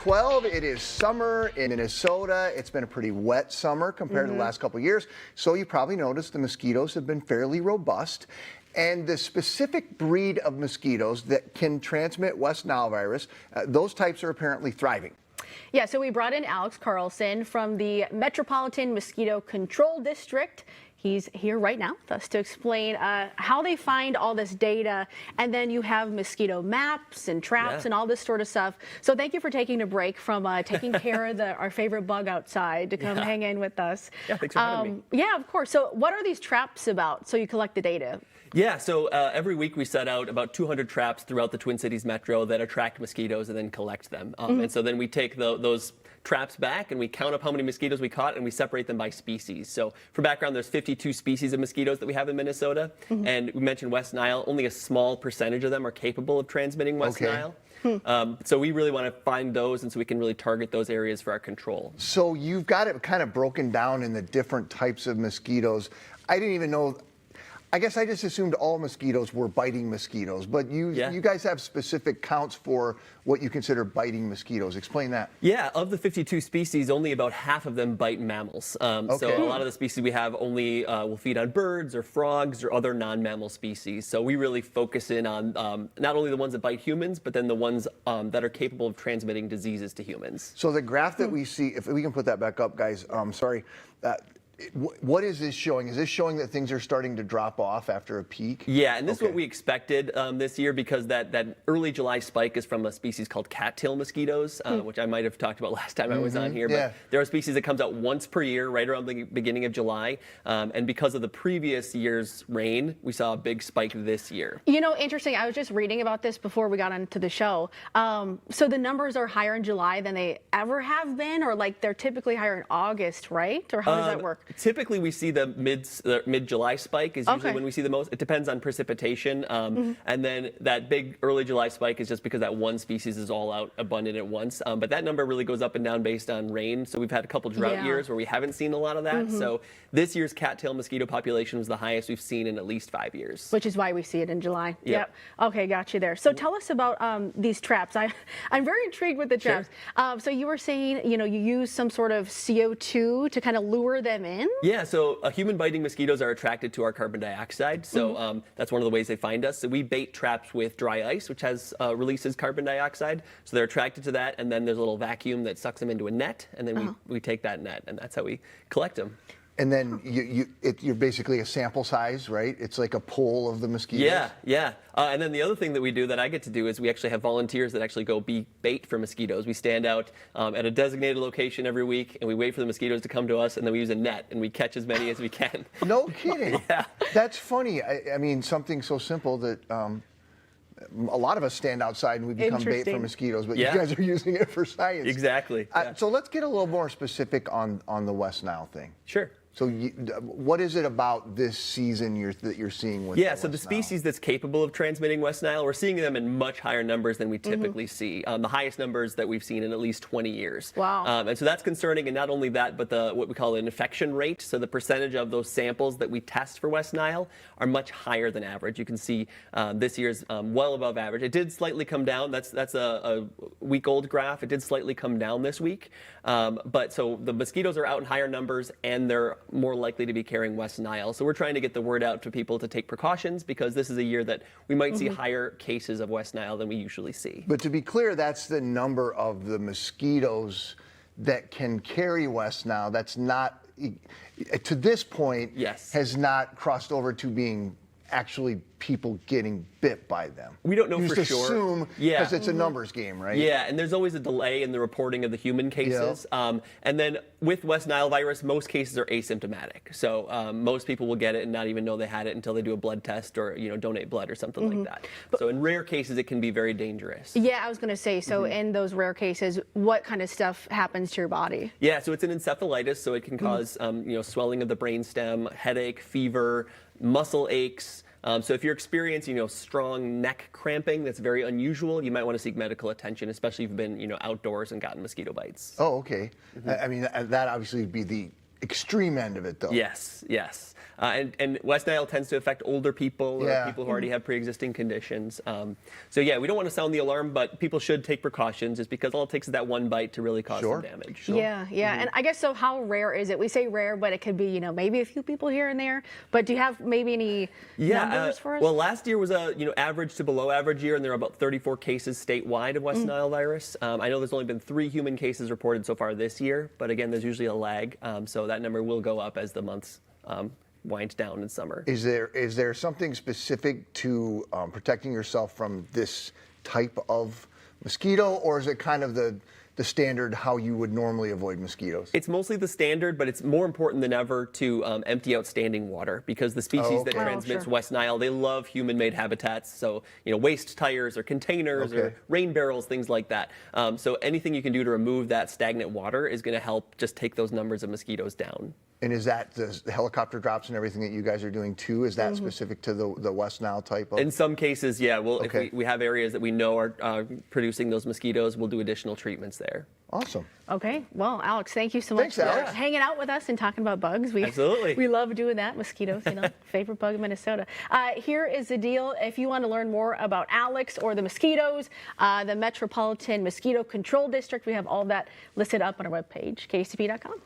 12, it is summer in Minnesota. It's been a pretty wet summer compared to the last couple of years. So you probably noticed the mosquitoes have been fairly robust. And the specific breed of mosquitoes that can transmit West Nile virus, those types are apparently thriving. Yeah, so we brought in Alex Carlson from the Metropolitan Mosquito Control District. He's here right now with us to explain how they find all this data, and then you have mosquito maps and traps and all this sort of stuff. So thank you for taking a break from taking care of our favorite bug outside to come hang in with us. Yeah, thanks for having me. Yeah, of course. So what are these traps about so you collect the data? Yeah, so every week we set out about 200 traps throughout the Twin Cities metro that attract mosquitoes and then collect them. And so then we take those traps back and we count up how many mosquitoes we caught and we separate them by species. So for background, there's 52 species of mosquitoes that we have in Minnesota. And we mentioned West Nile. Only a small percentage of them are capable of transmitting West Nile. So we really want to find those, and so we can really target those areas for our control. So you've got it kind of broken down in the different types of mosquitoes. I didn't even know. I guess I just assumed all mosquitoes were biting mosquitoes, but you guys have specific counts for what you consider biting mosquitoes. Explain that. Yeah, of the 52 species, only about half of them bite mammals. So a lot of the species we have only will feed on birds or frogs or other non-mammal species. So we really focus in on not only the ones that bite humans, but then the ones that are capable of transmitting diseases to humans. So the graph that we see, if we can put that back up, guys, sorry. What is this showing? Is this showing that things are starting to drop off after a peak? Yeah, and this is what we expected this year, because that early July spike is from a species called cattail mosquitoes, which I might have talked about last time I was on here. But they're a species that comes out once per year, right around the beginning of July. And because of the previous year's rain, we saw a big spike this year. You know, interesting. I was just reading about this before we got onto the show. So the numbers are higher in July than they ever have been, or like they're typically higher in August, right? Or how does that work? Typically, we see the mid-July spike is usually when we see the most. It depends on precipitation. And then that big early July spike is just because that one species is all out abundant at once. But that number really goes up and down based on rain. So we've had a couple drought years where we haven't seen a lot of that. So this year's cattail mosquito population was the highest we've seen in at least 5 years. Which is why we see it in July. Yep. Okay, got you there. So tell us about these traps. I'm very intrigued with the traps. So you were saying, you know, you use some sort of CO2 to kind of lure them in? Yeah, so human-biting mosquitoes are attracted to our carbon dioxide, so that's one of the ways they find us. So we bait traps with dry ice, which releases carbon dioxide, so they're attracted to that, and then there's a little vacuum that sucks them into a net, and then we take that net, and that's how we collect them. And then you're basically a sample size, right? It's like a poll of the mosquitoes. Yeah. And then the other thing that we do that I get to do is we actually have volunteers that actually go be bait for mosquitoes. We stand out at a designated location every week, and we wait for the mosquitoes to come to us, and then we use a net, and we catch as many as we can. No kidding. That's funny. I mean, something so simple that a lot of us stand outside and we become bait for mosquitoes, but you guys are using it for science. Exactly. So let's get a little more specific on the West Nile thing. Sure. So what is it about this season that you're seeing with so the species that's capable of transmitting West Nile, we're seeing them in much higher numbers than we typically see. The highest numbers that we've seen in at least 20 years. Wow. And so that's concerning, and not only that, but what we call an infection rate. So the percentage of those samples that we test for West Nile are much higher than average. You can see this year's well above average. It did slightly come down. That's a week-old graph. It did slightly come down this week. But so the mosquitoes are out in higher numbers, and they're more likely to be carrying West Nile. So we're trying to get the word out to people to take precautions, because this is a year that we might see higher cases of West Nile than we usually see. But to be clear, that's the number of the mosquitoes that can carry West Nile. That's not, to this point, has not crossed over to being actually people getting bit by them. We don't know for sure. You just assume, because it's a numbers game, right? Yeah, and there's always a delay in the reporting of the human cases. And then with West Nile virus, most cases are asymptomatic. So most people will get it and not even know they had it until they do a blood test or donate blood or something like that. So in rare cases, it can be very dangerous. Yeah, I was going to say, so in those rare cases, what kind of stuff happens to your body? Yeah, so it's an encephalitis, so it can cause swelling of the brainstem, headache, fever, muscle aches. So if you're experiencing, strong neck cramping, that's very unusual, you might want to seek medical attention, especially if you've been, outdoors and gotten mosquito bites. Oh, okay. I mean, that obviously would be the extreme end of it, though. Yes, yes. And West Nile tends to affect older people Yeah. or people who already have pre-existing conditions. So yeah, we don't want to sound the alarm, but people should take precautions just because all it takes is that one bite to really cause Sure. some damage. Yeah, yeah. And I guess, so how rare is it? We say rare, but it could be, maybe a few people here and there. But do you have maybe any numbers for us? Well, last year was a average to below average year, and there are about 34 cases statewide of West Nile virus. I know there's only been 3 human cases reported so far this year, but again, there's usually a lag, so that number will go up as the months wind down in summer. Is there something specific to protecting yourself from this type of mosquito, or is it kind of the standard how you would normally avoid mosquitoes? It's mostly the standard, but it's more important than ever to empty out standing water because the species that okay. transmits sure. West Nile, they love human-made habitats. So, waste tires or containers or Okay. rain barrels, things like that. So anything you can do to remove that stagnant water is going to help just take those numbers of mosquitoes down. And is that the helicopter drops and everything that you guys are doing too? Is that specific to the West Nile type of? In some cases, yeah. Well, Okay. if we have areas that we know are producing those mosquitoes, we'll do additional treatments there. Awesome. Okay. Well, Alex, thank you so much Thanks, for Alex. hanging out with us and talking about bugs. Absolutely. We love doing that. Mosquitoes, favorite bug in Minnesota. Here is the deal. If you want to learn more about Alex or the mosquitoes, the Metropolitan Mosquito Control District, we have all that listed up on our webpage, kcp.com.